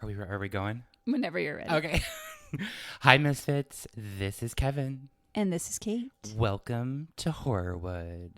Are we going? Whenever you're ready. Okay. Hi, Misfits. This is Kevin. And this is Kate. Welcome to Horrorwood.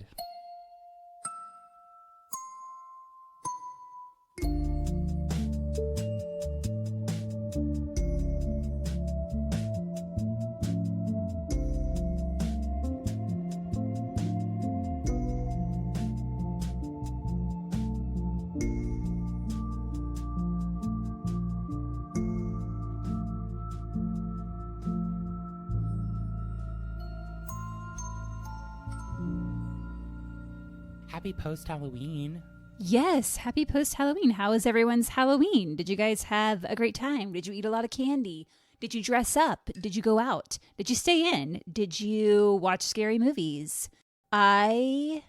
Happy post-Halloween. Yes, happy post-Halloween. How was everyone's Halloween? Did you guys have a great time? Did you eat a lot of candy? Did you dress up? Did you go out? Did you stay in? Did you watch scary movies? I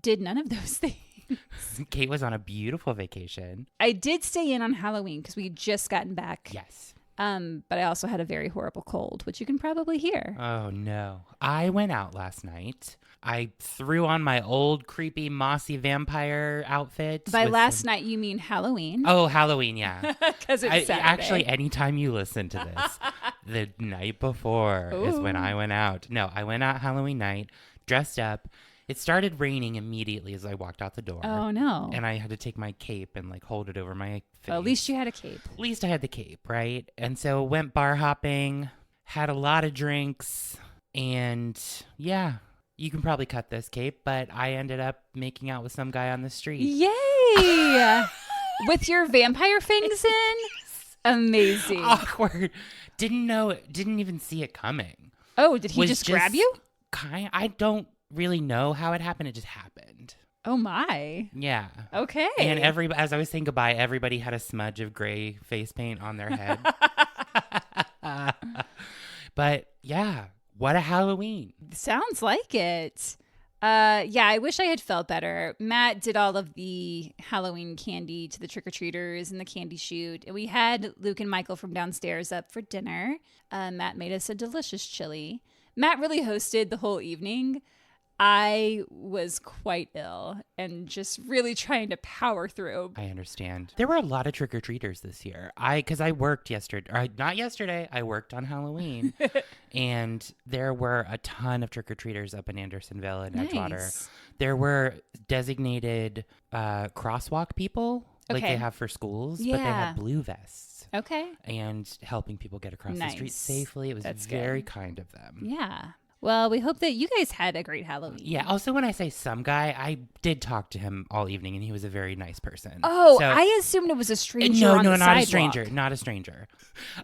did none of those things. Kate was on a beautiful vacation. I did stay in on Halloween because we had just gotten back. Yes. But I also had a very horrible cold, which you can probably hear. Oh, no. I went out last night. I threw on my old creepy mossy vampire outfit. By last night, you mean Halloween? Oh, Halloween, yeah. Because it's Saturday. Actually, anytime you listen to this, the night before is when I went out. No, I went out Halloween night, dressed up. It started raining immediately as I walked out the door. Oh, no. And I had to take my cape and hold it over my face. Well, at least you had a cape. At least I had the cape, right? And so went bar hopping, had a lot of drinks, and yeah. You can probably cut this, Kate, but I ended up making out with some guy on the street. Yay! With your vampire fangs in? Amazing. Awkward. Didn't even see it coming. Oh, did he just grab you? I don't really know how it happened. It just happened. Oh, my. Yeah. Okay. And as I was saying goodbye, everybody had a smudge of gray face paint on their head. But, yeah. What a Halloween. Sounds like it. Yeah, I wish I had felt better. Matt did all of the Halloween candy to the trick-or-treaters and the candy shoot. And we had Luke and Michael from downstairs up for dinner. Matt made us a delicious chili. Matt really hosted the whole evening. I was quite ill and just really trying to power through. I understand. There were a lot of trick-or-treaters this year. Because I worked yesterday. Not yesterday. I worked on Halloween. And there were a ton of trick-or-treaters up in Andersonville and Edgewater. There were designated crosswalk people like they have for schools. Yeah. But they had blue vests. Okay. And helping people get across the street safely. It was very kind of them. Yeah. Well, we hope that you guys had a great Halloween. Yeah. Also, when I say some guy, I did talk to him all evening, and he was a very nice person. Oh, so, I assumed it was a stranger on the sidewalk. Not a stranger. Not a stranger.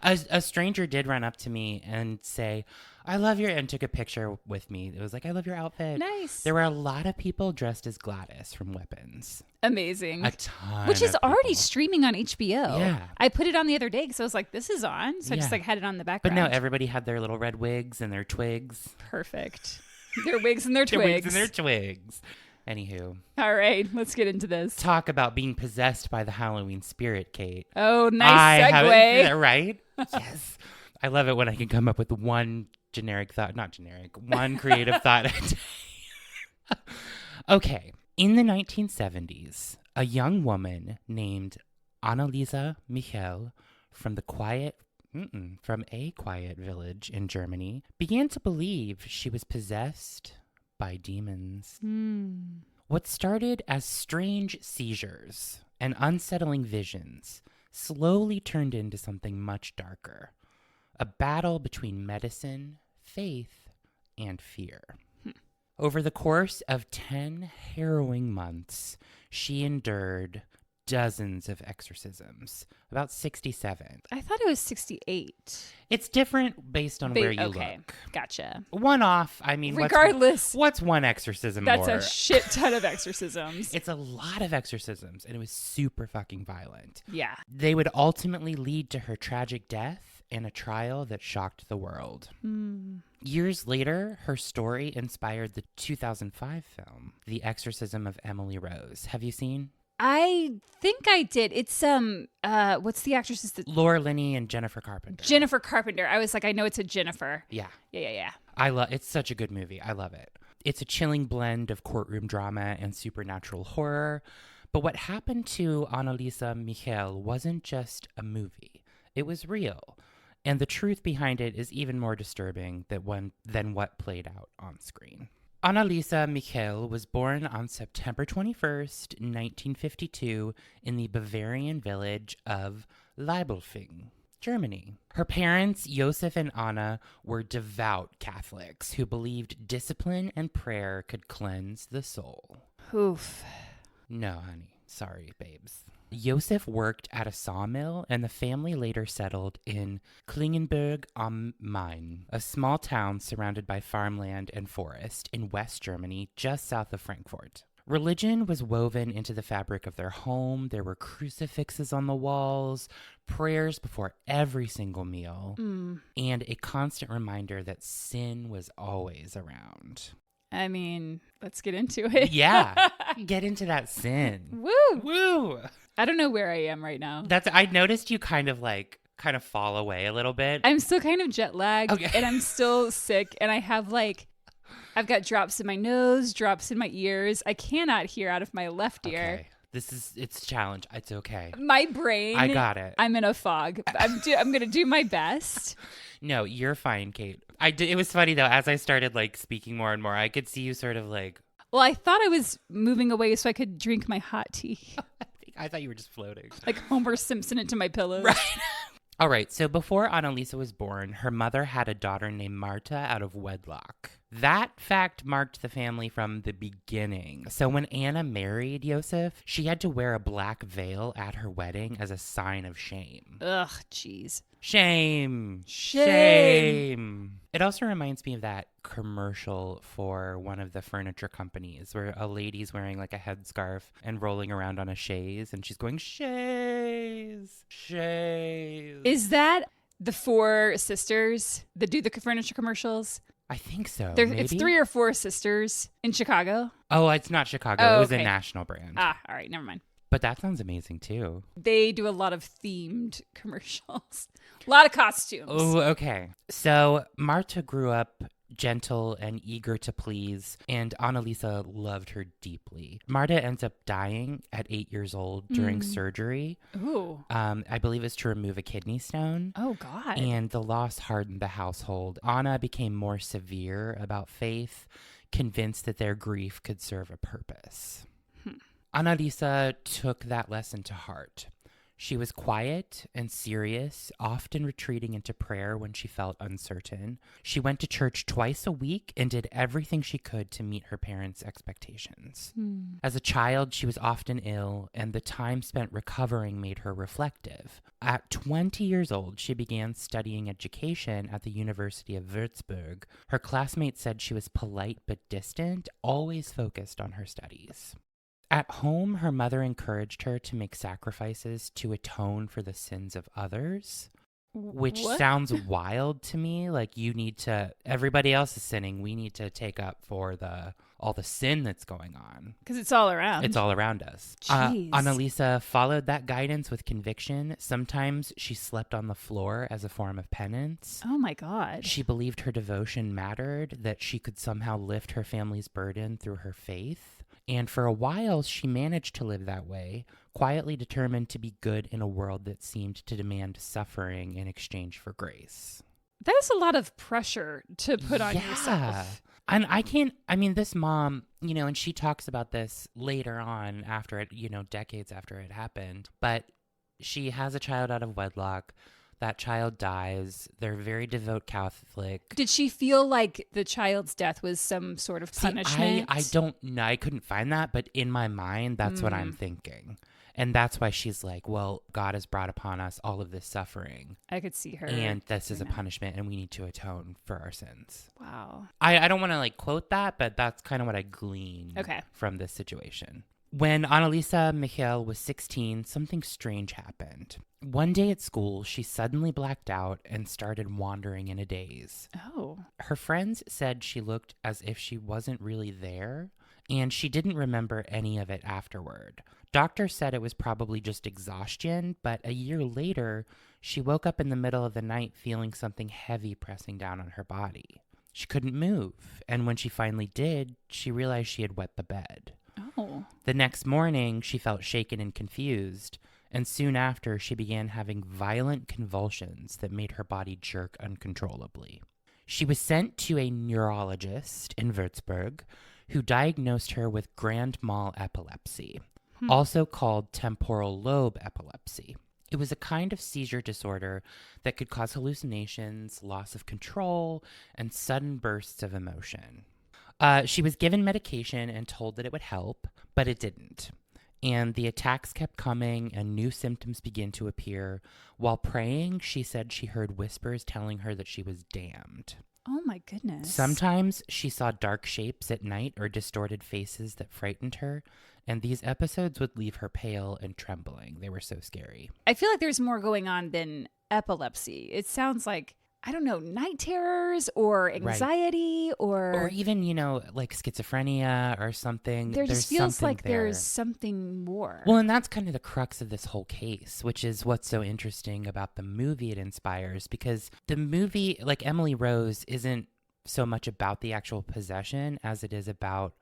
A stranger did run up to me and say, I love and took a picture with me. It was like, I love your outfit. Nice. There were a lot of people dressed as Gladys from Weapons. Amazing. A ton. Which is already streaming on HBO. Yeah. I put it on the other day because I was like, this is on. So I just had it on the background. But no, everybody had their little red wigs and their twigs. Perfect. Their wigs and their twigs. Their wigs and their twigs. Anywho. All right, let's get into this. Talk about being possessed by the Halloween spirit, Kate. Oh, nice segue. Right? Yes. I love it when I can come up with one one creative thought a day. Okay. In the 1970s, a young woman named Anneliese Michel from a quiet village in Germany began to believe she was possessed by demons. What started as strange seizures and unsettling visions slowly turned into something much darker. A battle between medicine, faith, and fear. Over the course of 10 harrowing months, she endured dozens of exorcisms, about 67. I thought it was 68. It's different based on where you look. Gotcha. One off, I mean, regardless, what's one exorcism that's more? A shit ton of exorcisms. It's a lot of exorcisms, and it was super fucking violent. Yeah. They would ultimately lead to her tragic death in a trial that shocked the world. Years later, her story inspired the 2005 film, The Exorcism of Emily Rose. Have you seen? I think I did. It's what's the actress? Laura Linney and Jennifer Carpenter. Jennifer Carpenter. I was like, I know it's a Jennifer. Yeah. Yeah. It's such a good movie. I love it. It's a chilling blend of courtroom drama and supernatural horror. But what happened to Anneliese Michel wasn't just a movie. It was real. And the truth behind it is even more disturbing than what played out on screen. Anneliese Michel was born on September 21st, 1952, in the Bavarian village of Leibelfing, Germany. Her parents, Josef and Anna, were devout Catholics who believed discipline and prayer could cleanse the soul. Oof. No, honey. Sorry, babes. Josef worked at a sawmill, and the family later settled in Klingenberg am Main, a small town surrounded by farmland and forest in West Germany, just south of Frankfurt. Religion was woven into the fabric of their home. There were crucifixes on the walls, prayers before every single meal, and a constant reminder that sin was always around. I mean, let's get into it. Yeah, get into that sin. Woo! Woo! I don't know where I am right now. I noticed you kind of fall away a little bit. I'm still kind of jet lagged, Okay. and I'm still sick, and I've got drops in my nose, drops in my ears. I cannot hear out of my left ear. Okay. It's a challenge. It's okay. My brain. I got it. I'm in a fog. I'm going to do my best. No, you're fine, Kate. It was funny though. As I started speaking more and more, I could see you sort of Well, I thought I was moving away so I could drink my hot tea. I thought you were just floating. Like Homer Simpson into my pillows. Right. All right. So before Anneliese was born, her mother had a daughter named Marta out of wedlock. That fact marked the family from the beginning. So when Anna married Josef, she had to wear a black veil at her wedding as a sign of shame. Ugh, jeez. Shame. Shame. It also reminds me of that commercial for one of the furniture companies where a lady's wearing a headscarf and rolling around on a chaise, and she's going, chaise, chaise. Is that the four sisters that do the furniture commercials? I think so. It's 3 or 4 sisters in Chicago. Oh, it's not Chicago. Oh, it was okay. a national brand. All right. Never mind. But that sounds amazing too. They do a lot of themed commercials. A lot of costumes. Oh, okay. So Marta grew up gentle and eager to please, and Anneliese loved her deeply. Marta ends up dying at 8 years old during surgery. Ooh. I believe it's to remove a kidney stone. Oh, God. And the loss hardened the household. Anna became more severe about faith, convinced that their grief could serve a purpose. Anneliese took that lesson to heart. She was quiet and serious, often retreating into prayer when she felt uncertain. She went to church twice a week and did everything she could to meet her parents' expectations. As a child, she was often ill, and the time spent recovering made her reflective. At 20 years old, she began studying education at the University of Würzburg. Her classmates said she was polite but distant, always focused on her studies. At home, her mother encouraged her to make sacrifices to atone for the sins of others, which sounds wild to me. Everybody else is sinning. We need to take up for all the sin that's going on. Because it's all around. It's all around us. Anneliese followed that guidance with conviction. Sometimes she slept on the floor as a form of penance. Oh, my God. She believed her devotion mattered, that she could somehow lift her family's burden through her faith. And for a while, she managed to live that way, quietly determined to be good in a world that seemed to demand suffering in exchange for grace. That is a lot of pressure to put on yourself. And this mom, and she talks about this later on after it, decades after it happened, but she has a child out of wedlock. That child dies. They're very devout Catholic. Did she feel like the child's death was some sort of punishment? I don't know. I couldn't find that, but in my mind, that's what I'm thinking. And that's why she's like, well, God has brought upon us all of this suffering. I could see her. And this is a punishment, and we need to atone for our sins. Wow. I don't want to quote that, but that's kind of what I glean from this situation. When Anneliese Michel was 16, something strange happened. One day at school, she suddenly blacked out and started wandering in a daze. Oh. Her friends said she looked as if she wasn't really there, and she didn't remember any of it afterward. Doctors said it was probably just exhaustion, but a year later, she woke up in the middle of the night feeling something heavy pressing down on her body. She couldn't move, and when she finally did, she realized she had wet the bed. Oh. The next morning, she felt shaken and confused, And soon after, she began having violent convulsions that made her body jerk uncontrollably. She was sent to a neurologist in Würzburg who diagnosed her with grand mal epilepsy, also called temporal lobe epilepsy. It was a kind of seizure disorder that could cause hallucinations, loss of control, and sudden bursts of emotion. She was given medication and told that it would help, but it didn't. And the attacks kept coming and new symptoms began to appear. While praying, she said she heard whispers telling her that she was damned. Oh my goodness. Sometimes she saw dark shapes at night or distorted faces that frightened her, and these episodes would leave her pale and trembling. They were so scary. I feel like there's more going on than epilepsy. It sounds like, I don't know, night terrors or anxiety or even, like schizophrenia or something. There just feels like there. There's something more. Well, and that's kind of the crux of this whole case, which is what's so interesting about the movie it inspires, because the movie, like Emily Rose, isn't so much about the actual possession as it is about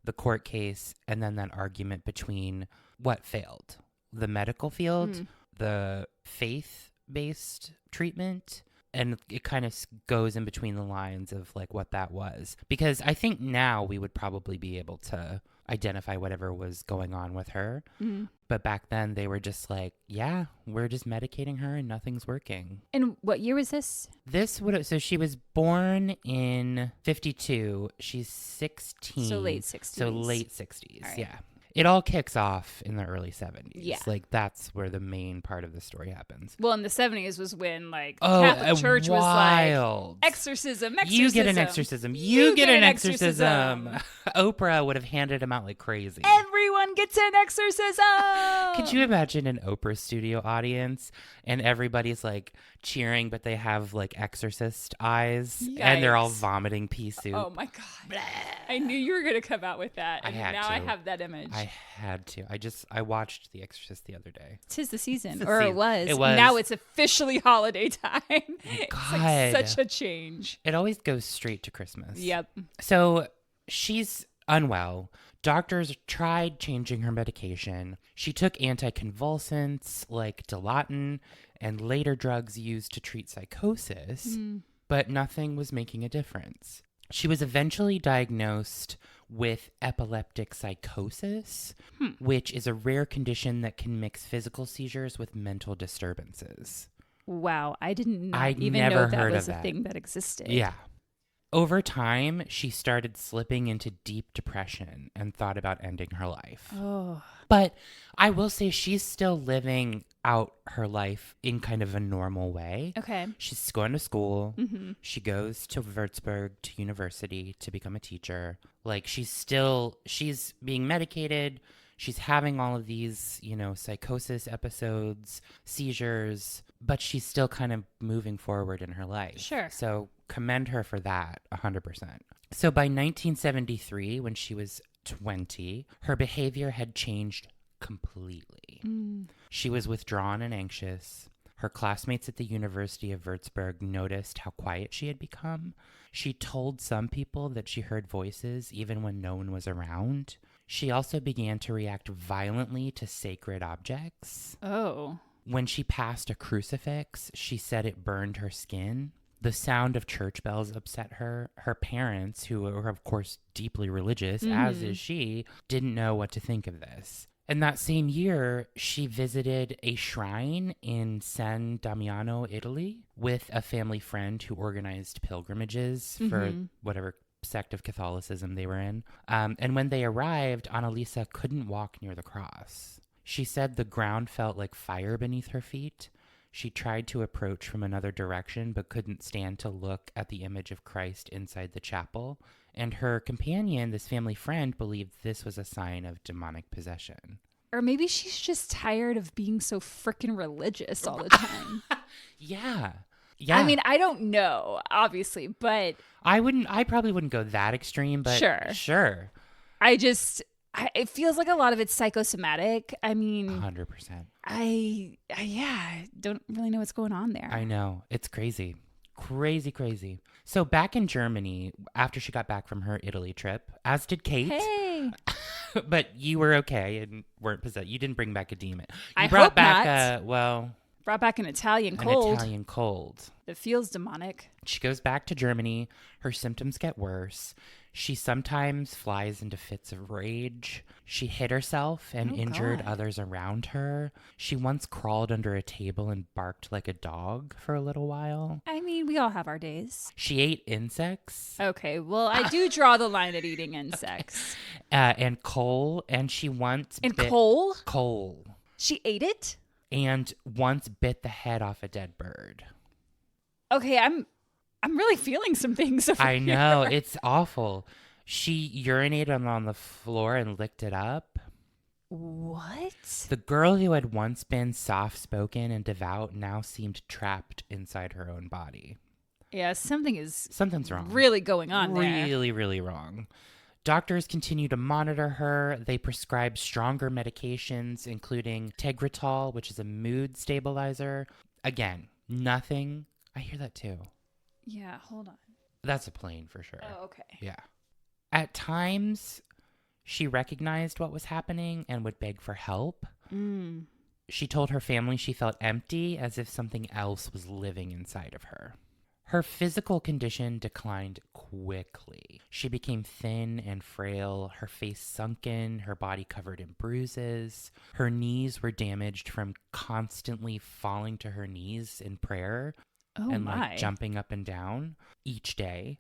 the court case and then that argument between what failed, the medical field, the faith-based treatment. And it kind of goes in between the lines of like what that was. Because I think now we would probably be able to identify whatever was going on with her. Mm-hmm. But back then they were just like, yeah, we're just medicating her and nothing's working. And what year was this? So she was born in 52. She's 16. So late 60s. So late 60s, right. Yeah. It all kicks off in the early 70s. Yeah. Like, that's where the main part of the story happens. Well, in the 70s was when, like, the Catholic Church was like, exorcism. You get an exorcism. You get an exorcism. Oprah would have handed him out like crazy. Everyone gets an exorcism. Could you imagine an Oprah studio audience and everybody's, like, cheering, but they have, like, exorcist eyes, Yikes. And they're all vomiting pea soup. Oh, my God. Blah. I knew you were going to come out with that. And now I have that image. I had to. I watched The Exorcist the other day. 'Tis the season. It was. Now it's officially holiday time. God. It's like such a change. It always goes straight to Christmas. Yep. So she's unwell. Doctors tried changing her medication. She took anticonvulsants like Dilaudid and later drugs used to treat psychosis, but nothing was making a difference. She was eventually diagnosed with epileptic psychosis, which is a rare condition that can mix physical seizures with mental disturbances. Wow, I didn't even know that was a thing that existed. Yeah. Over time, she started slipping into deep depression and thought about ending her life. Oh. But I will say she's still living out her life in kind of a normal way. Okay. She's going to school. Mm-hmm. She goes to Würzburg to university to become a teacher. Like she's being medicated. She's having all of these, psychosis episodes, seizures, but she's still kind of moving forward in her life. Sure. So commend her for that 100%. So by 1973, when she was 20, her behavior had changed completely. She was withdrawn and anxious. Her classmates at the University of Würzburg noticed how quiet she had become. She told some people that she heard voices even when no one was around. She also began to react violently to sacred objects. Oh. When she passed a crucifix, she said it burned her skin. The sound of church bells upset her. Her parents, who are, of course, deeply religious, as is she, didn't know what to think of this. And that same year, she visited a shrine in San Damiano, Italy, with a family friend who organized pilgrimages for whatever sect of Catholicism they were in. And when they arrived, Anneliese couldn't walk near the cross. She said the ground felt like fire beneath her feet. She tried to approach from another direction, but couldn't stand to look at the image of Christ inside the chapel. And her companion, this family friend, believed this was a sign of demonic possession. Or maybe she's just tired of being so freaking religious all the time. Yeah. I mean, I don't know, obviously, but I probably wouldn't go that extreme, but sure. It feels like a lot of it's psychosomatic. I mean, 100%. I don't really know what's going on there. I know. It's crazy. Crazy. So back in Germany, after she got back from her Italy trip, as did Kate. Hey. me. But you were okay and weren't possessed. You didn't bring back a demon. You I brought hope back not. Brought back an Italian an cold. Italian cold. That feels demonic. She goes back to Germany. Her symptoms get worse. She sometimes flies into fits of rage. She hit herself and injured others around her. She once crawled under a table and barked like a dog for a little while. I mean, we all have our days. She ate insects. Okay, well, I do draw the line at eating insects. And coal. And she once coal? Coal. She ate it? And once bit the head off a dead bird. Okay, I'm really feeling some things over I know, here. it's awful. She urinated on the floor and licked it up. What? The girl who had once been soft-spoken and devout now seemed trapped inside her own body. Yeah, something's wrong. Really going on there. Really, really wrong. Doctors continue to monitor her. They prescribe stronger medications, including Tegretol, which is a mood stabilizer. Again, nothing. I hear that too. Yeah, hold on. That's a plane for sure. Oh, okay. Yeah. At times, she recognized what was happening and would beg for help. She told her family she felt empty, as if something else was living inside of her. Her physical condition declined quickly. She became thin and frail, her face sunken, her body covered in bruises. Her knees were damaged from constantly falling to her knees in prayer and like jumping up and down each day.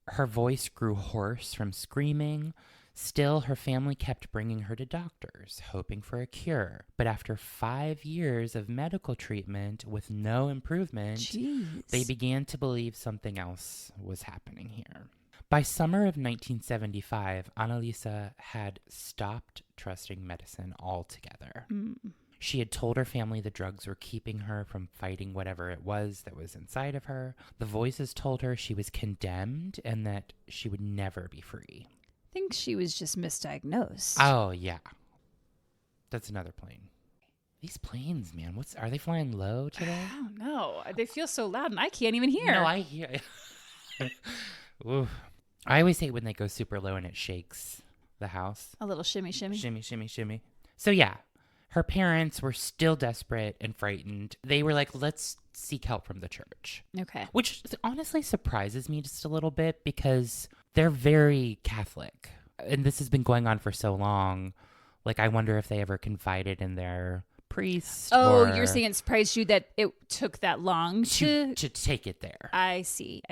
Her voice grew hoarse from screaming. Still, her family kept bringing her to doctors, hoping for a cure. But after 5 years of medical treatment with no improvement, they began to believe something else was happening here. By summer of 1975, Anneliese had stopped trusting medicine altogether. She had told her family the drugs were keeping her from fighting whatever it was that was inside of her. The voices told her she was condemned and that she would never be free. I think she was just misdiagnosed. Oh, yeah. That's another plane. These planes, man, are they flying low today? I don't know. They feel so loud and I can't even hear. No, I hear. Oof. I always hate when they go super low and it shakes the house. A little shimmy, shimmy. Shimmy, shimmy, shimmy. So, yeah. Her parents were still desperate and frightened. They were like, let's seek help from the church. Okay. Which honestly surprises me just a little bit because they're very Catholic. And this has been going on for so long. Like, I wonder if they ever confided in their priest. Oh, you're saying it surprised you that it took that long to take it there. I see.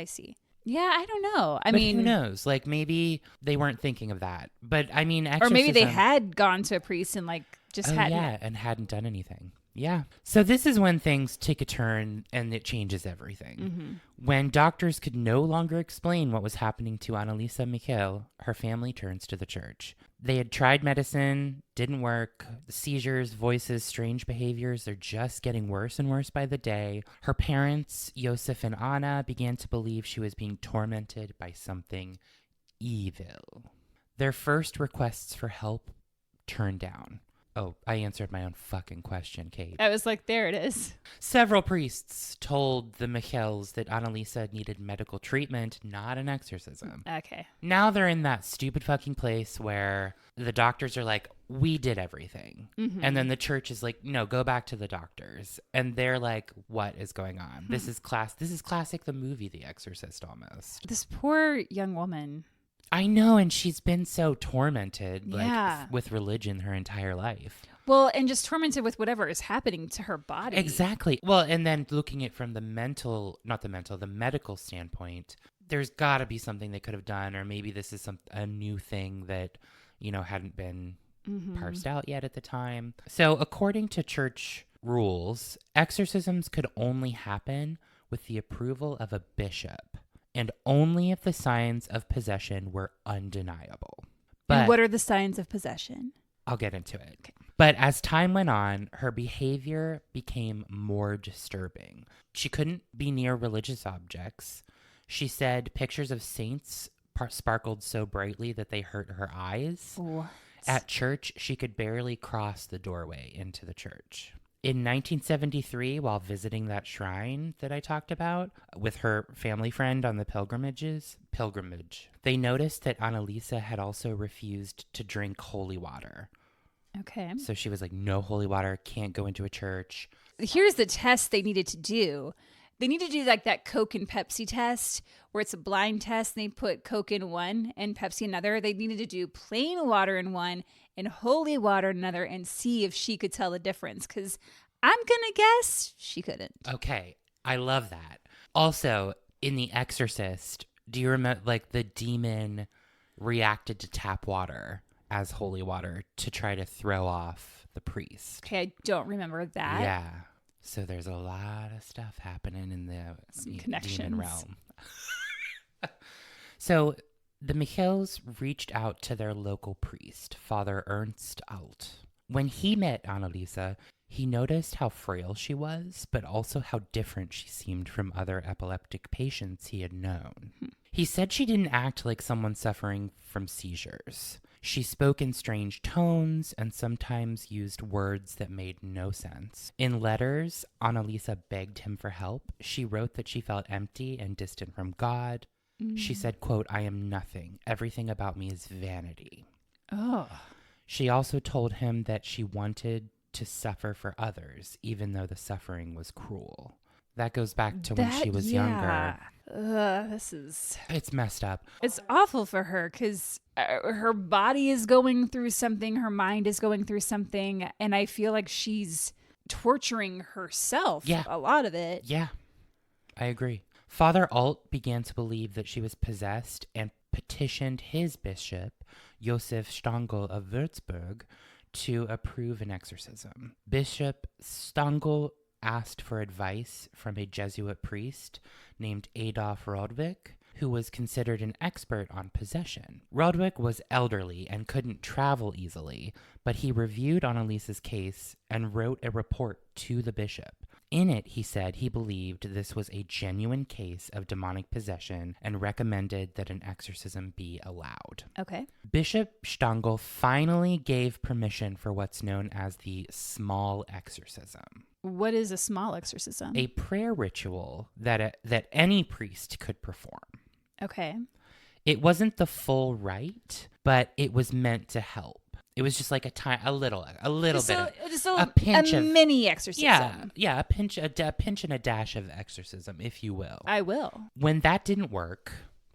Yeah, I don't know. I But mean, who knows? Like, maybe they weren't thinking of that. But I mean, or maybe they had gone to a priest and like just hadn't. Yeah, and hadn't done anything. Yeah. So this is when things take a turn and it changes everything. When doctors could no longer explain what was happening to Anneliese Michel, her family turns to the church. They had tried medicine, didn't work. The seizures, voices, strange behaviors, they're just getting worse and worse by the day. Her parents, Josef and Anna, began to believe she was being tormented by something evil. Their first requests for help turned down. Oh, I answered my own fucking question, Kate. I was like, there it is. Several priests told the Michels that Anneliese needed medical treatment, not an exorcism. Okay. Now they're in that stupid fucking place where the doctors are like, we did everything. And then the church is like, no, go back to the doctors. And they're like, what is going on? This is classic the movie The Exorcist almost. This poor young woman. I know, and she's been so tormented Yeah. with religion her entire life. Well, and just tormented with whatever is happening to her body. Exactly. Well, and then looking at it from the medical standpoint, there's got to be something they could have done, or maybe this is a new thing that, hadn't been parsed out yet at the time. So according to church rules, exorcisms could only happen with the approval of a bishop, and only if the signs of possession were undeniable. And what are the signs of possession? I'll get into it. Okay. But as time went on, her behavior became more disturbing. She couldn't be near religious objects. She said pictures of saints sparkled so brightly that they hurt her eyes. What? At church, she could barely cross the doorway into the church. In 1973, while visiting that shrine that I talked about with her family friend on the pilgrimage, they noticed that Anneliese had also refused to drink holy water. Okay. So she was like, no holy water, can't go into a church. Here's the test they needed to do. They need to do like that Coke and Pepsi test where it's a blind test and they put Coke in one and Pepsi in another. They needed to do plain water in one and holy water in another and see if she could tell the difference, because I'm going to guess she couldn't. Okay, I love that. Also, in The Exorcist, do you remember like the demon reacted to tap water as holy water to try to throw off the priest? Okay, I don't remember that. Yeah. So there's a lot of stuff happening in the demon realm. So the Michels reached out to their local priest, Father Ernst Alt. When he met Anneliese, he noticed how frail she was, but also how different she seemed from other epileptic patients he had known. He said she didn't act like someone suffering from seizures. She spoke in strange tones and sometimes used words that made no sense. In letters, Anneliese begged him for help. She wrote that she felt empty and distant from God. She said, quote, "I am nothing. Everything about me is vanity." Oh. She also told him that she wanted to suffer for others, even though the suffering was cruel. That goes back to when she was younger. It's messed up. It's awful for her because her body is going through something. Her mind is going through something. And I feel like she's torturing herself. Yeah. A lot of it. Yeah, I agree. Father Alt began to believe that she was possessed and petitioned his bishop, Josef Stangl of Würzburg, to approve an exorcism. Bishop Stangl asked for advice from a Jesuit priest named Adolf Rodwig, who was considered an expert on possession. Rodwig was elderly and couldn't travel easily, but he reviewed Anneliese's case and wrote a report to the bishop. In it, he said he believed this was a genuine case of demonic possession and recommended that an exorcism be allowed. Okay. Bishop Stangl finally gave permission for what's known as the small exorcism. What is a small exorcism? A prayer ritual that any priest could perform. Okay. It wasn't the full rite, but it was meant to help. It was just like a little bit, a pinch of mini exorcism. Yeah, a pinch and a dash of exorcism, if you will. I will. When that didn't work,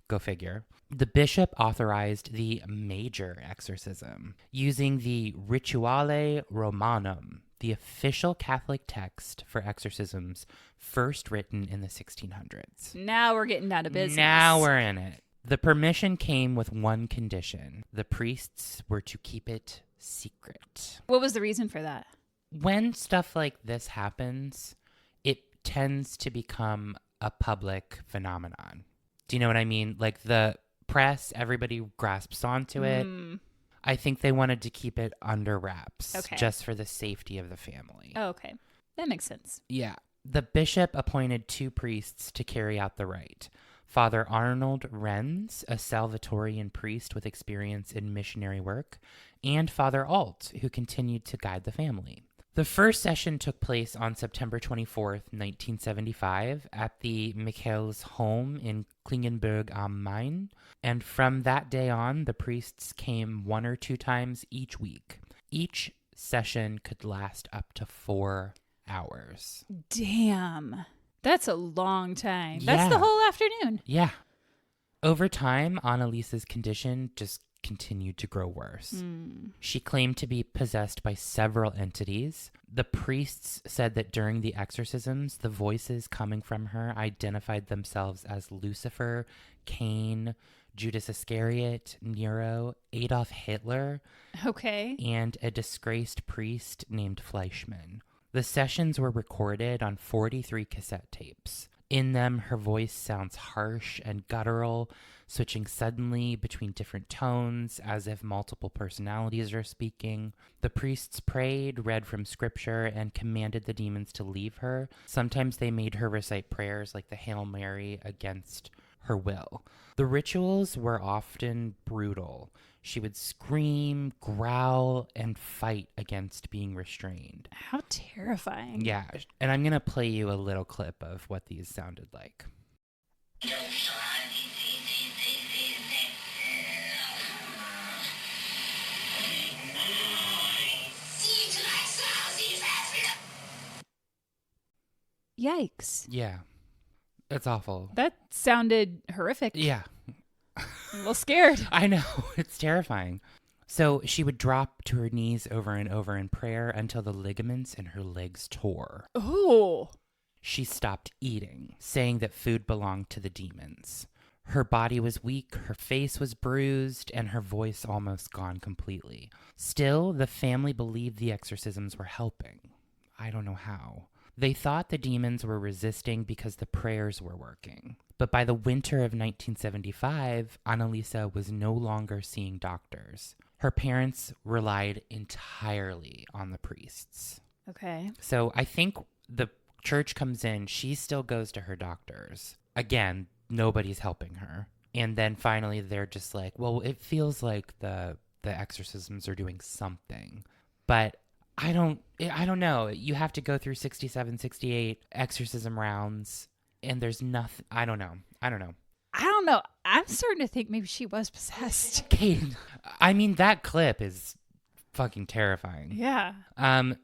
go figure, the bishop authorized the major exorcism using the Rituale Romanum, the official Catholic text for exorcisms first written in the 1600s. Now we're getting down to business. Now we're in it. The permission came with one condition. The priests were to keep it secret. What was the reason for that? When stuff like this happens, it tends to become a public phenomenon. Do you know what I mean? Like the press, everybody grasps onto it. I think they wanted to keep it under wraps, just for the safety of the family. Oh, okay. That makes sense. Yeah. The bishop appointed 2 priests to carry out the rite. Father Arnold Renz, a Salvatorian priest with experience in missionary work, and Father Alt, who continued to guide the family. The first session took place on September 24th, 1975, at the Michels' home in Klingenberg am Main, and from that day on, the priests came 1 or 2 times each week. Each session could last up to 4 hours. Damn. That's a long time. That's the whole afternoon. Yeah. Over time, Anneliese's condition just continued to grow worse. She claimed to be possessed by several entities. The priests said that during the exorcisms, the voices coming from her identified themselves as Lucifer, Cain, Judas Iscariot, Nero, Adolf Hitler, and a disgraced priest named Fleischmann. The sessions were recorded on 43 cassette tapes. In them, her voice sounds harsh and guttural, switching suddenly between different tones as if multiple personalities are speaking. The priests prayed, read from scripture, and commanded the demons to leave her. Sometimes they made her recite prayers like the Hail Mary against her will. The rituals were often brutal. She would scream, growl, and fight against being restrained. How terrifying. Yeah, and I'm going to play you a little clip of what these sounded like. Yikes. Yeah, it's awful. That sounded horrific. Yeah. I'm a little scared. I know, it's terrifying. So she would drop to her knees over and over in prayer until the ligaments in her legs tore. Oh. She stopped eating, saying that food belonged to the demons. Her body was weak, her face was bruised, and her voice almost gone completely. Still, the family believed the exorcisms were helping. I don't know how. They thought the demons were resisting because the prayers were working. But by the winter of 1975, Anneliese was no longer seeing doctors. Her parents relied entirely on the priests. Okay. So I think the church comes in, she still goes to her doctors. Again, nobody's helping her. And then finally they're just like, well, it feels like the exorcisms are doing something. But I don't know. You have to go through 67, 68 exorcism rounds, and there's nothing. I don't know. I don't know. I'm starting to think maybe she was possessed. Kate, I mean, that clip is fucking terrifying. Yeah.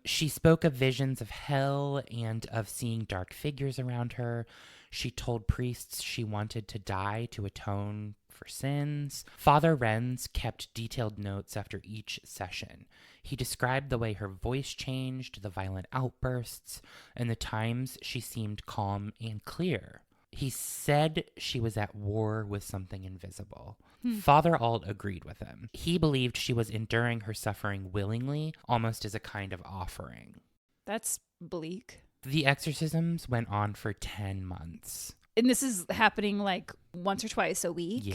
She spoke of visions of hell and of seeing dark figures around her. She told priests she wanted to die to atone for sins. Father Renz kept detailed notes after each session. He described the way her voice changed, the violent outbursts, and the times she seemed calm and clear. He said she was at war with something invisible. Father Alt agreed with him. He believed she was enduring her suffering willingly, almost as a kind of offering. That's bleak. The exorcisms went on for 10 months. And this is happening like once or twice a week? Yeah,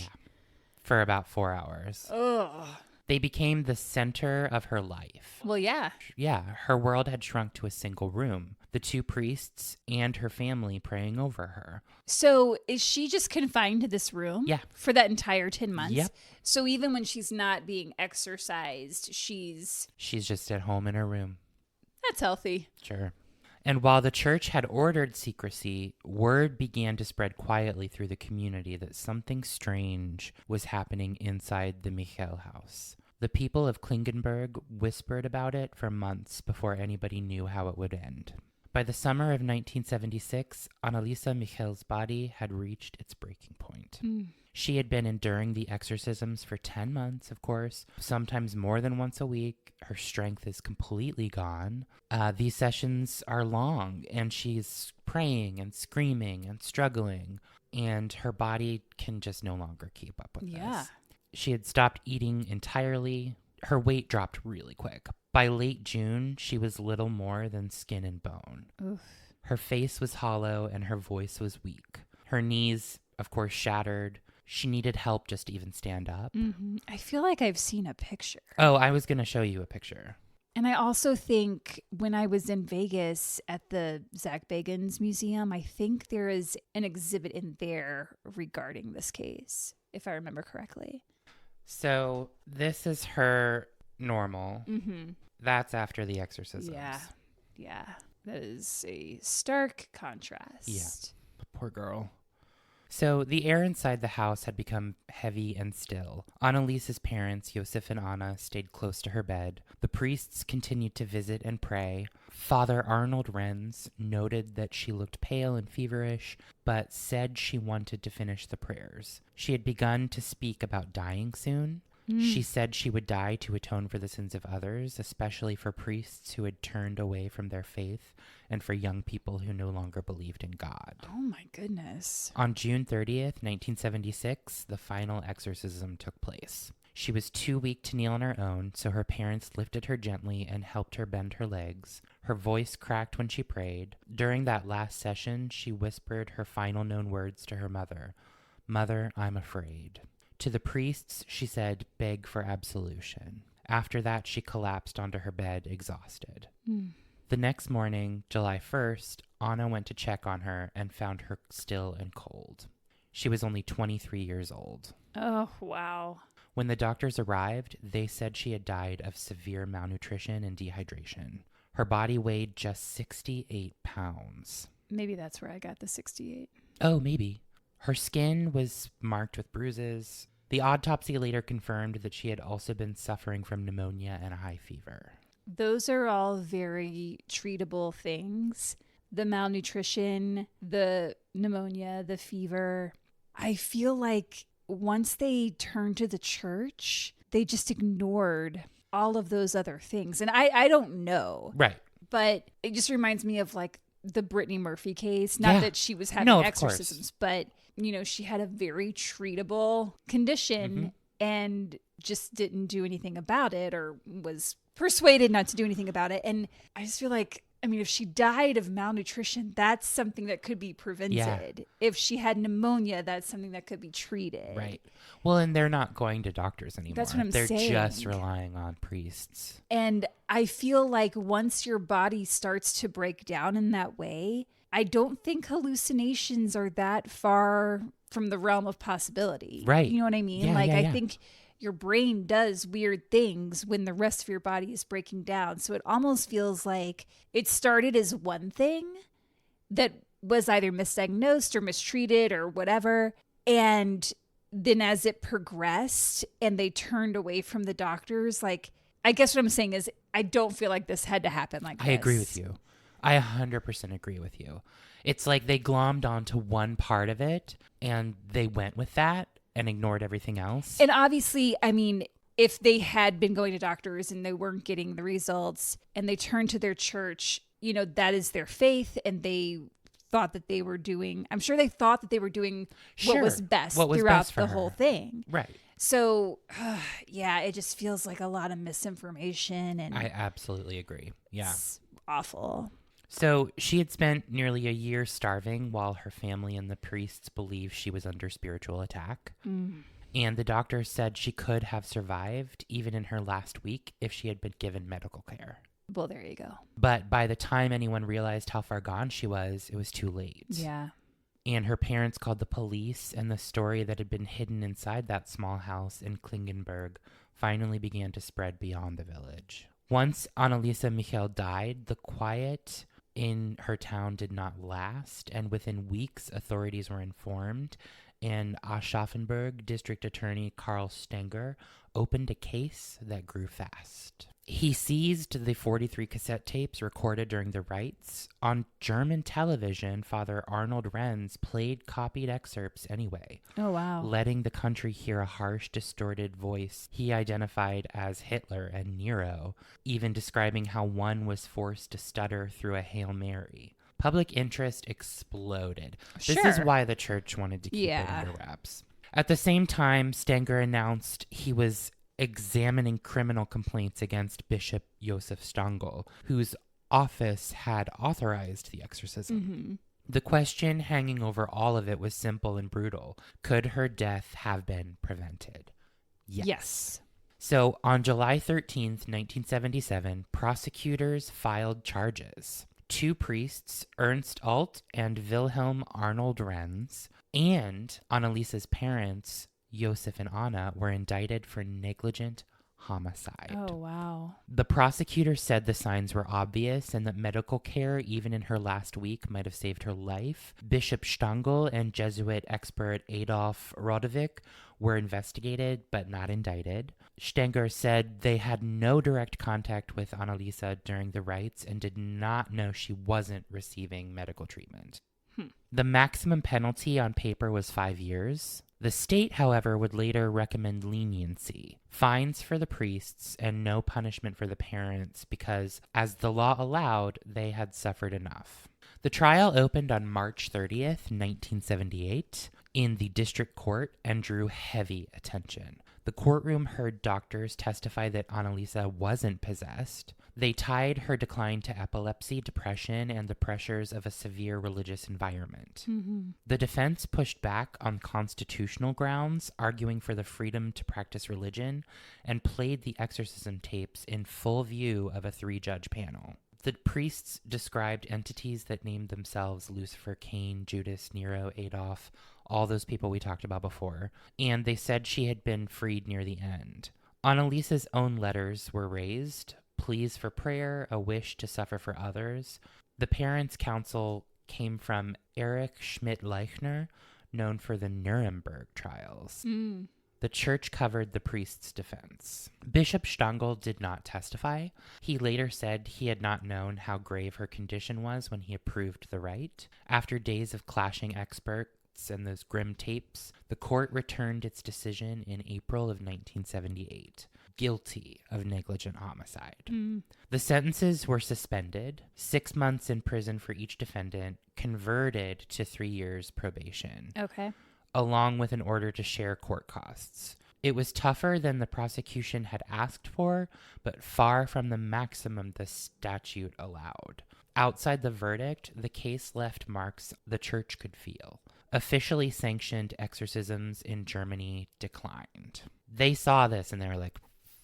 for about 4 hours. Ugh. They became the center of her life. Well, yeah. Yeah, her world had shrunk to a single room. The two priests and her family praying over her. So is she just confined to this room? Yeah. For that entire 10 months? Yep. So even when she's not being exorcised, she's just at home in her room. That's healthy. Sure. And while the church had ordered secrecy, word began to spread quietly through the community that something strange was happening inside the Michel house. The people of Klingenberg whispered about it for months before anybody knew how it would end. By the summer of 1976, Anneliese Michel's body had reached its breaking point. She had been enduring the exorcisms for 10 months, of course, sometimes more than once a week. Her strength is completely gone. These sessions are long, and she's praying and screaming and struggling, and her body can just no longer keep up with this. She had stopped eating entirely. Her weight dropped really quick. By late June, she was little more than skin and bone. Oof. Her face was hollow, and her voice was weak. Her knees, of course, shattered. She needed help just to even stand up. Mm-hmm. I feel like I've seen a picture. Oh, I was going to show you a picture. And I also think when I was in Vegas at the Zach Bagans Museum, I think there is an exhibit in there regarding this case, if I remember correctly. So this is her normal. Mm-hmm. That's after the exorcisms. Yeah. That is a stark contrast. Yeah. Poor girl. So the air inside the house had become heavy and still. Anneliese's parents, Josef and Anna, stayed close to her bed. The priests continued to visit and pray. Father Arnold Renz noted that she looked pale and feverish, but said she wanted to finish the prayers. She had begun to speak about dying soon. She said she would die to atone for the sins of others, especially for priests who had turned away from their faith and for young people who no longer believed in God. Oh my goodness. On June 30th, 1976, the final exorcism took place. She was too weak to kneel on her own, so her parents lifted her gently and helped her bend her legs. Her voice cracked when she prayed. During that last session, she whispered her final known words to her mother. "Mother, I'm afraid." To the priests, she said, "Beg for absolution." After that, she collapsed onto her bed, exhausted. The next morning, July 1st, Anna went to check on her and found her still and cold. She was only 23 years old. Oh, wow. When the doctors arrived, they said she had died of severe malnutrition and dehydration. Her body weighed just 68 pounds. Maybe that's where I got the 68. Oh, maybe. Her skin was marked with bruises. The autopsy later confirmed that she had also been suffering from pneumonia and a high fever. Those are all very treatable things. The malnutrition, the pneumonia, the fever. I feel like once they turned to the church, they just ignored all of those other things. And I don't know. Right. But it just reminds me of like the Brittany Murphy case. Not that she was having exorcisms, but she had a very treatable condition and just didn't do anything about it, or was persuaded not to do anything about it. And I just feel like, if she died of malnutrition, that's something that could be prevented. Yeah. If she had pneumonia, that's something that could be treated. Right. Well, and they're not going to doctors anymore. That's what I'm saying. They're just relying on priests. And I feel like once your body starts to break down in that way, I don't think hallucinations are that far from the realm of possibility. Right. You know what I mean? Yeah, I think your brain does weird things when the rest of your body is breaking down. So it almost feels like it started as one thing that was either misdiagnosed or mistreated or whatever. And then as it progressed and they turned away from the doctors, I guess what I'm saying is I don't feel like this had to happen like this. I agree with you. I 100% agree with you. It's like they glommed onto one part of it and they went with that and ignored everything else. And obviously, if they had been going to doctors and they weren't getting the results and they turned to their church, that is their faith, and they thought that they were doing, I'm sure they thought that they were doing what was best throughout the whole thing. Right. So, it just feels like a lot of misinformation. And I absolutely agree. Yeah. It's awful. So she had spent nearly a year starving while her family and the priests believed she was under spiritual attack. And the doctor said she could have survived even in her last week if she had been given medical care. Well, there you go. But by the time anyone realized how far gone she was, it was too late. Yeah. And her parents called the police, and the story that had been hidden inside that small house in Klingenberg finally began to spread beyond the village. Once Anneliese Michel died, the quiet in her town did not last, and within weeks, authorities were informed, and Aschaffenburg District Attorney Karl Stenger opened a case that grew fast. He seized the 43 cassette tapes recorded during the rites. On German television, Father Arnold Renz played copied excerpts anyway. Oh, wow. Letting the country hear a harsh, distorted voice he identified as Hitler and Nero, even describing how one was forced to stutter through a Hail Mary. Public interest exploded. Sure. This is why the church wanted to keep it under wraps. At the same time, Stenger announced he was examining criminal complaints against Bishop Josef Stangl, whose office had authorized the exorcism. The question hanging over all of it was simple and brutal. Could her death have been prevented? Yes. So on July 13th, 1977, prosecutors filed charges. 2 priests, Ernst Alt and Wilhelm Arnold Renz, and Anneliese's parents, Josef and Anna, were indicted for negligent homicide. Oh, wow. The prosecutor said the signs were obvious and that medical care, even in her last week, might have saved her life. Bishop Stangl and Jesuit expert Adolf Rodewijk were investigated but not indicted. Stenger said they had no direct contact with Anneliese during the rites and did not know she wasn't receiving medical treatment. The maximum penalty on paper was 5 years. The state, however, would later recommend leniency, fines for the priests, and no punishment for the parents because, as the law allowed, they had suffered enough. The trial opened on March 30th, 1978, in the district court and drew heavy attention. The courtroom heard doctors testify that Anneliese wasn't possessed. They tied her decline to epilepsy, depression, and the pressures of a severe religious environment. The defense pushed back on constitutional grounds, arguing for the freedom to practice religion, and played the exorcism tapes in full view of a 3-judge panel. The priests described entities that named themselves Lucifer, Cain, Judas, Nero, Adolf, all those people we talked about before, and they said she had been freed near the end. Anneliese's own letters were raised, pleas for prayer, a wish to suffer for others. The parents' counsel came from Erich Schmidt-Leichner, known for the Nuremberg trials. The church covered the priest's defense. Bishop Stangl did not testify. He later said he had not known how grave her condition was when he approved the rite. After days of clashing experts and those grim tapes, the court returned its decision in April of 1978. Guilty of negligent homicide. The sentences were suspended, 6 months in prison for each defendant, converted to 3 years probation. Okay. Along with an order to share court costs. It was tougher than the prosecution had asked for, but far from the maximum the statute allowed. Outside the verdict, the case left marks the church could feel. Officially sanctioned exorcisms in Germany declined. They saw this and they were like,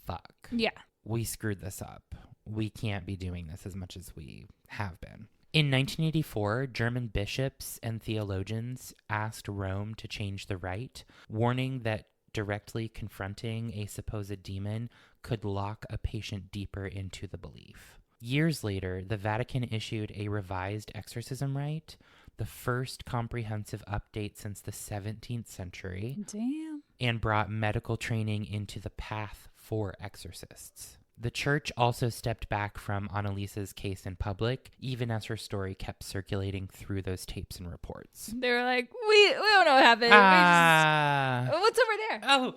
fuck. Yeah. We screwed this up. We can't be doing this as much as we have been. In 1984, German bishops and theologians asked Rome to change the rite, warning that directly confronting a supposed demon could lock a patient deeper into the belief. Years later, the Vatican issued a revised exorcism rite, the first comprehensive update since the 17th century. Damn. And brought medical training into the path for exorcists. The church also stepped back from Anneliese's case in public, even as her story kept circulating through those tapes and reports. They were like, we don't know what happened. What's over there? Oh.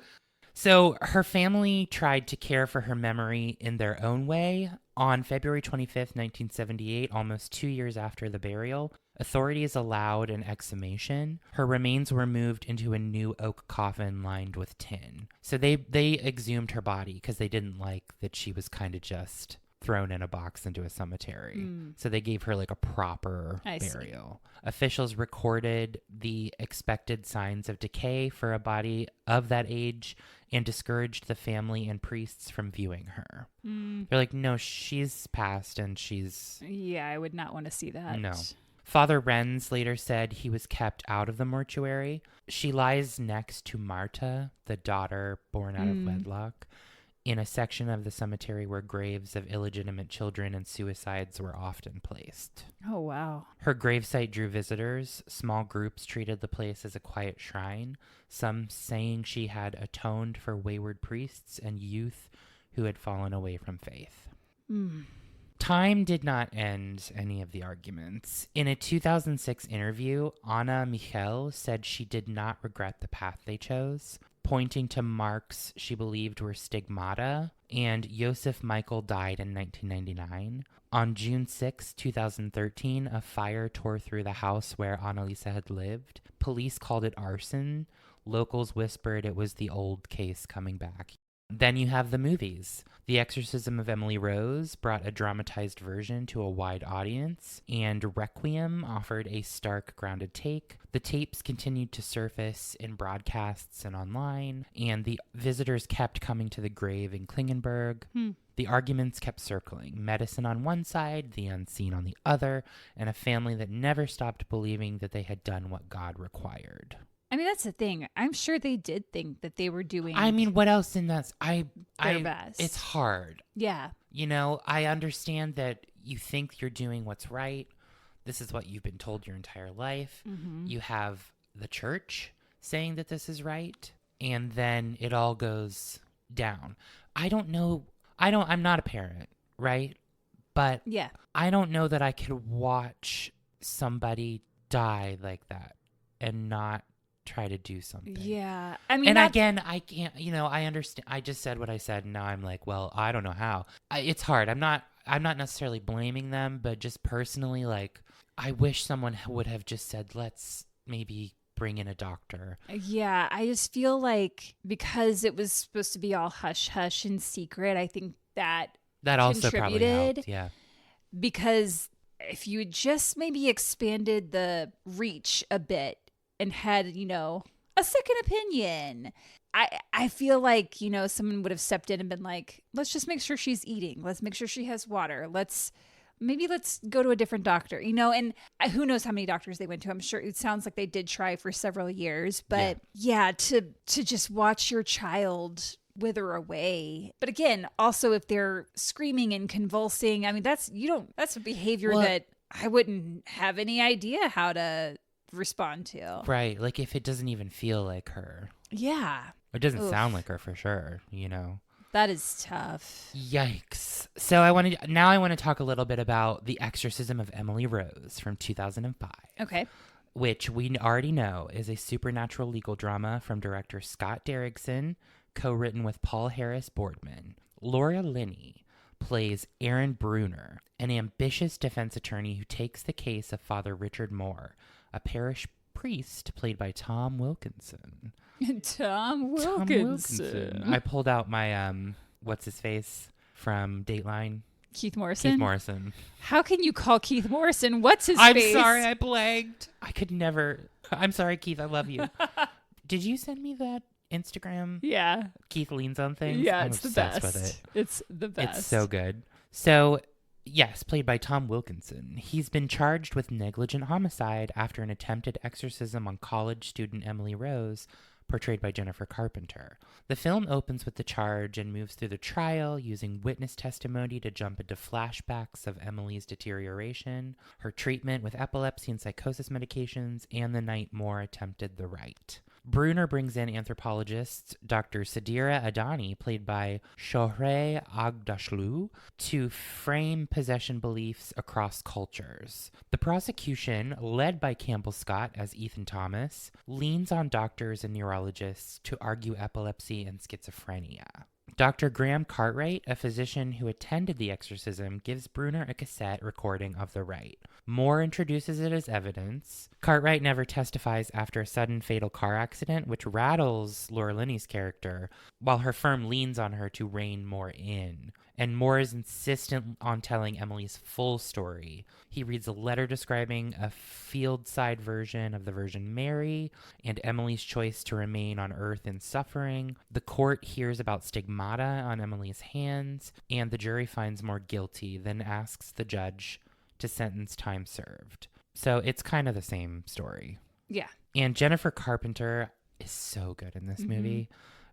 So her family tried to care for her memory in their own way. On February 25th, 1978, almost 2 years after the burial, authorities allowed an exhumation. Her remains were moved into a new oak coffin lined with tin. So they exhumed her body because they didn't like that she was kind of just thrown in a box into a cemetery. So they gave her like a proper burial. Officials recorded the expected signs of decay for a body of that age and discouraged the family and priests from viewing her. They're like, no, she's passed and she's... Yeah, I would not want to see that. No. Father Renz later said he was kept out of the mortuary. She lies next to Marta, the daughter born out of wedlock, in a section of the cemetery where graves of illegitimate children and suicides were often placed. Oh, wow. Her gravesite drew visitors. Small groups treated the place as a quiet shrine, some saying she had atoned for wayward priests and youth who had fallen away from faith. Time did not end any of the arguments. In a 2006 interview, Anneliese Michel said she did not regret the path they chose, pointing to marks she believed were stigmata, and Josef Michael died in 1999. On June 6, 2013, a fire tore through the house where Anneliese had lived. Police called it arson. Locals whispered it was the old case coming back. Then you have the movies. The Exorcism of Emily Rose brought a dramatized version to a wide audience, and Requiem offered a stark, grounded take. The tapes continued to surface in broadcasts and online, and the visitors kept coming to the grave in Klingenberg. The arguments kept circling, medicine on one side, the unseen on the other, and a family that never stopped believing that they had done what God required. I mean, that's the thing. I'm sure they did think that they were doing. I mean, what else in that? Their best. It's hard. Yeah. You know, I understand that you think you're doing what's right. This is what you've been told your entire life. You have the church saying that this is right, and then it all goes down. I don't know. I'm not a parent, right? But yeah, I don't know that I could watch somebody die like that and not try to do something. Yeah. I mean, and again, I can't, I understand. I just said what I said. And now I'm like, well, I don't know how. It's hard. I'm not necessarily blaming them, but just personally, like, I wish someone would have just said, let's maybe bring in a doctor. Yeah. I just feel like because it was supposed to be all hush hush and secret, I think that also probably helped. Yeah. Because if you had just maybe expanded the reach a bit and had, a second opinion, I feel like, someone would have stepped in and been like, let's just make sure she's eating. Let's make sure she has water. Let's maybe let's go to a different doctor, and who knows how many doctors they went to. I'm sure it sounds like they did try for several years, but to just watch your child wither away. But again, also if they're screaming and convulsing, I mean, that's a behavior that I wouldn't have any idea how to respond to. Right. Like if it doesn't even feel like her. Yeah. It doesn't sound like her for sure, That is tough. Yikes. So I want to talk a little bit about The Exorcism of Emily Rose from 2005. Okay. Which we already know is a supernatural legal drama from director Scott Derrickson, co-written with Paul Harris Boardman. Laura Linney plays Aaron Bruner, an ambitious defense attorney who takes the case of Father Richard Moore, a parish priest played by Tom Wilkinson. Tom Wilkinson. I pulled out my what's his face from Dateline. Keith Morrison. How can you call Keith Morrison? What's his face? I'm sorry, I blanked. I could never. I'm sorry, Keith. I love you. Did you send me that Instagram? Yeah. Keith leans on things. Yeah, I'm it's the obsessed best. with it. It's the best. It's so good. So, yes, played by Tom Wilkinson. He's been charged with negligent homicide after an attempted exorcism on college student Emily Rose, portrayed by Jennifer Carpenter. The film opens with the charge and moves through the trial, using witness testimony to jump into flashbacks of Emily's deterioration, her treatment with epilepsy and psychosis medications, and the night Moore attempted the rite. Bruner brings in anthropologist Dr. Sadira Adani, played by Shohreh Aghdashloo, to frame possession beliefs across cultures. The prosecution, led by Campbell Scott as Ethan Thomas, leans on doctors and neurologists to argue epilepsy and schizophrenia. Dr. Graham Cartwright, a physician who attended the exorcism, gives Bruner a cassette recording of the rite. Moore introduces it as evidence. Cartwright never testifies after a sudden fatal car accident, which rattles Laura Linney's character, while her firm leans on her to rein Moore in. And Moore is insistent on telling Emily's full story. He reads a letter describing a field-side version of the Virgin Mary and Emily's choice to remain on earth in suffering. The court hears about stigmata on Emily's hands, and the jury finds Moore guilty, then asks the judge to sentence time served. So it's kind of the same story. Yeah. And Jennifer Carpenter is so good in this movie.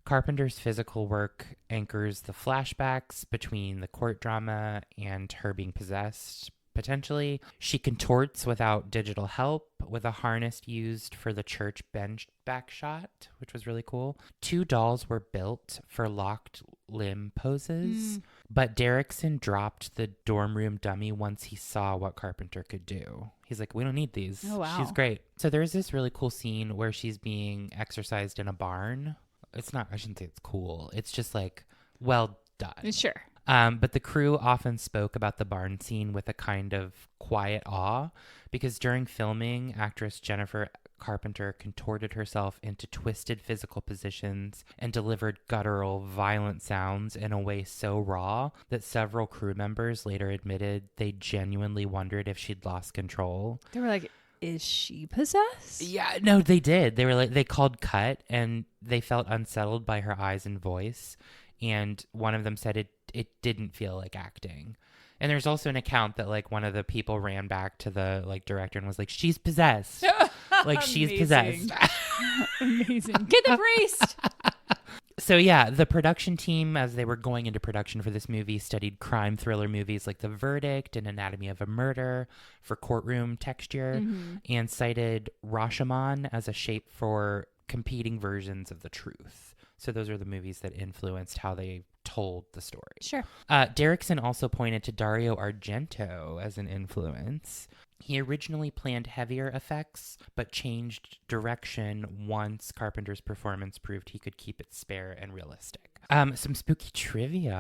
Carpenter's physical work anchors the flashbacks between the court drama and her being possessed, potentially. She contorts without digital help, with a harness used for the church bench back shot, which was really cool. 2 dolls were built for locked limb poses, but Derrickson dropped the dorm room dummy once he saw what Carpenter could do. He's like, we don't need these. Oh, wow. She's great. So there's this really cool scene where she's being exorcised in a barn. I shouldn't say it's cool. It's just like, well done. Sure. But the crew often spoke about the barn scene with a kind of quiet awe, because during filming, actress Jennifer Carpenter contorted herself into twisted physical positions and delivered guttural, violent sounds in a way so raw that several crew members later admitted they genuinely wondered if she'd lost control. They were like, is she possessed? Yeah, no, they did. They called cut, and they felt unsettled by her eyes and voice. And one of them said it didn't feel like acting. And there's also an account that like one of the people ran back to the like director and was like, she's possessed. Like she's possessed. Amazing. Get the priest. So yeah, the production team, as they were going into production for this movie, studied crime thriller movies like The Verdict and Anatomy of a Murder for courtroom texture, and cited Rashomon as a shape for competing versions of the truth. So those are the movies that influenced how they told the story. Sure. Derrickson also pointed to Dario Argento as an influence. He originally planned heavier effects, but changed direction once Carpenter's performance proved he could keep it spare and realistic. Some spooky trivia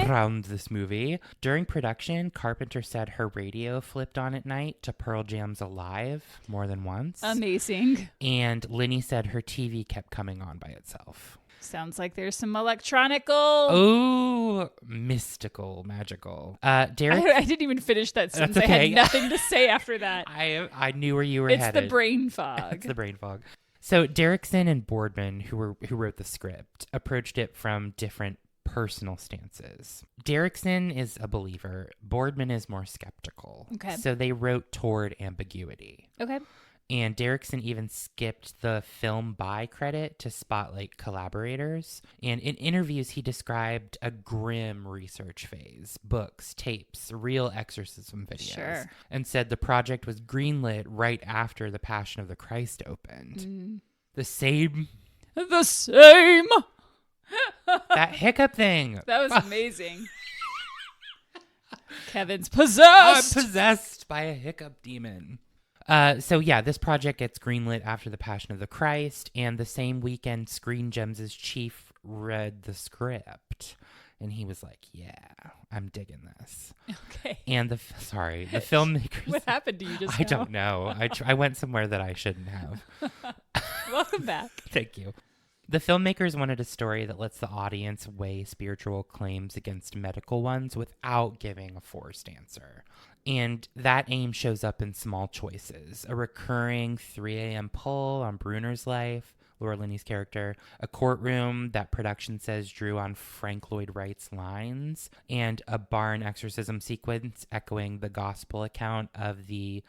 around this movie. During production, Carpenter said her radio flipped on at night to Pearl Jam's Alive more than once. Amazing. And Linney said her TV kept coming on by itself. Sounds like there's some electronical. Oh, mystical, magical. Derek, I didn't even finish that sentence. That's okay. I had nothing to say after that. I knew where you were it's headed. It's the brain fog. It's the brain fog. So Derrickson and Boardman, who wrote the script, approached it from different personal stances. Derrickson is a believer. Boardman is more skeptical. Okay. So they wrote toward ambiguity. Okay. And Derrickson even skipped the film by credit to spotlight collaborators. And in interviews, he described a grim research phase, books, tapes, real exorcism videos. Sure. And said the project was greenlit right after The Passion of the Christ opened. The same. That hiccup thing. That was amazing. Kevin's possessed. I'm possessed by a hiccup demon. This project gets greenlit after The Passion of the Christ, and the same weekend, Screen Gems' chief read the script, and he was like, "Yeah, I'm digging this." Okay. And the filmmakers. What happened to you just I now? don't know. I went somewhere that I shouldn't have. Welcome back. Thank you. The filmmakers wanted a story that lets the audience weigh spiritual claims against medical ones without giving a forced answer. And that aim shows up in small choices. A recurring 3 a.m. pull on Bruner's life, Laura Linney's character, a courtroom that production says drew on Frank Lloyd Wright's lines, and a barn exorcism sequence echoing the gospel account of the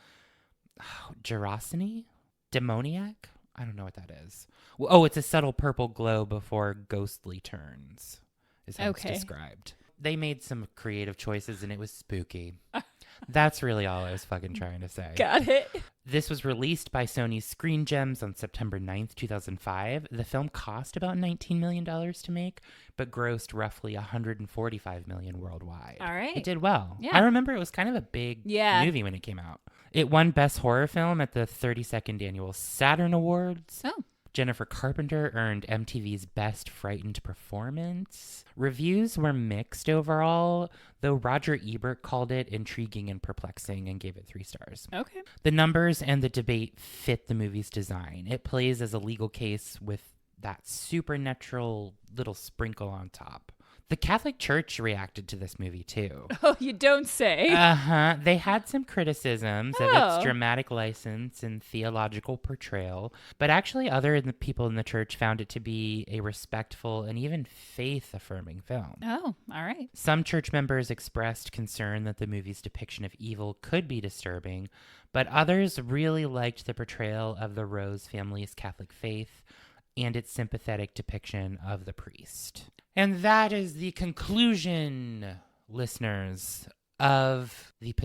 Gerasini? Demoniac? I don't know what that is. Oh, it's a subtle purple glow before ghostly turns, is how it's described. They made some creative choices and it was spooky. That's really all I was fucking trying to say. Got it. This was released by Sony's Screen Gems on September 9th, 2005. The film cost about $19 million to make, but grossed roughly $145 million worldwide. All right. It did well. Yeah. I remember it was kind of a big movie when it came out. It won Best Horror Film at the 32nd Annual Saturn Awards. Oh. Jennifer Carpenter earned MTV's Best Frightened Performance. Reviews were mixed overall, though Roger Ebert called it intriguing and perplexing and gave it 3 stars. Okay. The numbers and the debate fit the movie's design. It plays as a legal case with that supernatural little sprinkle on top. The Catholic Church reacted to this movie, too. Oh, you don't say. Uh-huh. They had some criticisms of its dramatic license and theological portrayal, but actually other people in the church found it to be a respectful and even faith-affirming film. Oh, all right. Some church members expressed concern that the movie's depiction of evil could be disturbing, but others really liked the portrayal of the Rose family's Catholic faith and its sympathetic depiction of the priest. And that is the conclusion, listeners, of the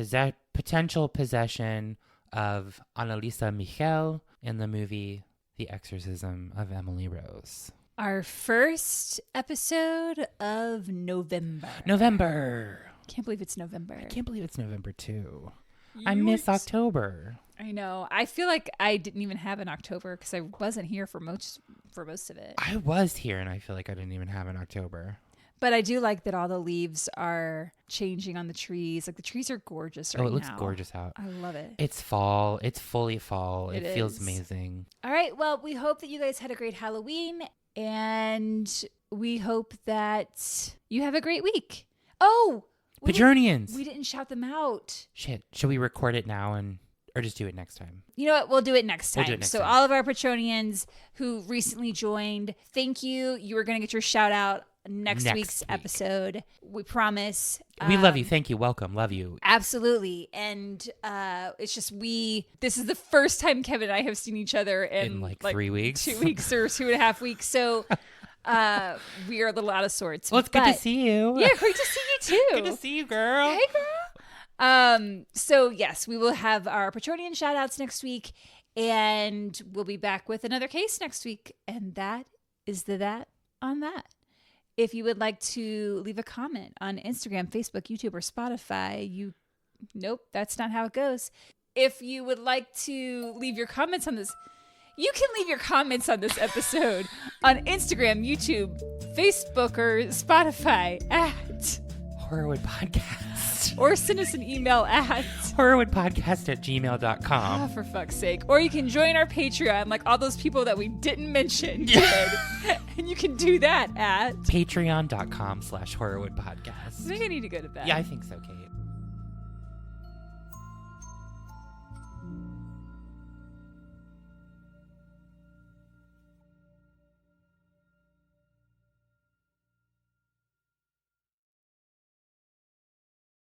potential possession of Anneliese Michel in the movie The Exorcism of Emily Rose. Our first episode of November. Can't believe it's November. I can't believe it's November, too. I miss October. I know. I feel like I didn't even have an October because I wasn't here for most of it. I was here, and I feel like I didn't even have an October. But I do like that all the leaves are changing on the trees. Like, the trees are gorgeous right now. Oh, it looks gorgeous out. I love it. It's fall. It's fully fall. It feels is. amazing. All right. Well, we hope that you guys had a great Halloween, and we hope that you have a great week. Oh! Patronians! We didn't shout them out. Shit. Should we record it now or just do it next time? You know what? We'll do it next time. Time. All of our Patronians who recently joined, thank you. You are going to get your shout out next week's episode. We promise. We love you. Thank you. Welcome. Love you. Absolutely. And it's just this is the first time Kevin and I have seen each other in like 3 weeks. 2 weeks or 2.5 weeks. So we are a little out of sorts. Well, it's good to see you. Yeah, great to see you too. Good to see you, girl. Hey, girl. So yes, we will have our Patronian shout outs next week, and we'll be back with another case next week. And that is that on that. If you would like to leave a comment on Instagram, Facebook, YouTube, or Spotify, nope, that's not how it goes. If you would like to leave your comments on this, you can leave your comments on this episode on Instagram, YouTube, Facebook, or Spotify at Horrorwood Podcast. Or send us an email at horrorwoodpodcast@gmail.com. Oh, for fuck's sake. Or you can join our Patreon like all those people that we didn't mention did. And you can do that at patreon.com/horrorwoodpodcast. I think I need to go to bed. Yeah, I think so, Kate.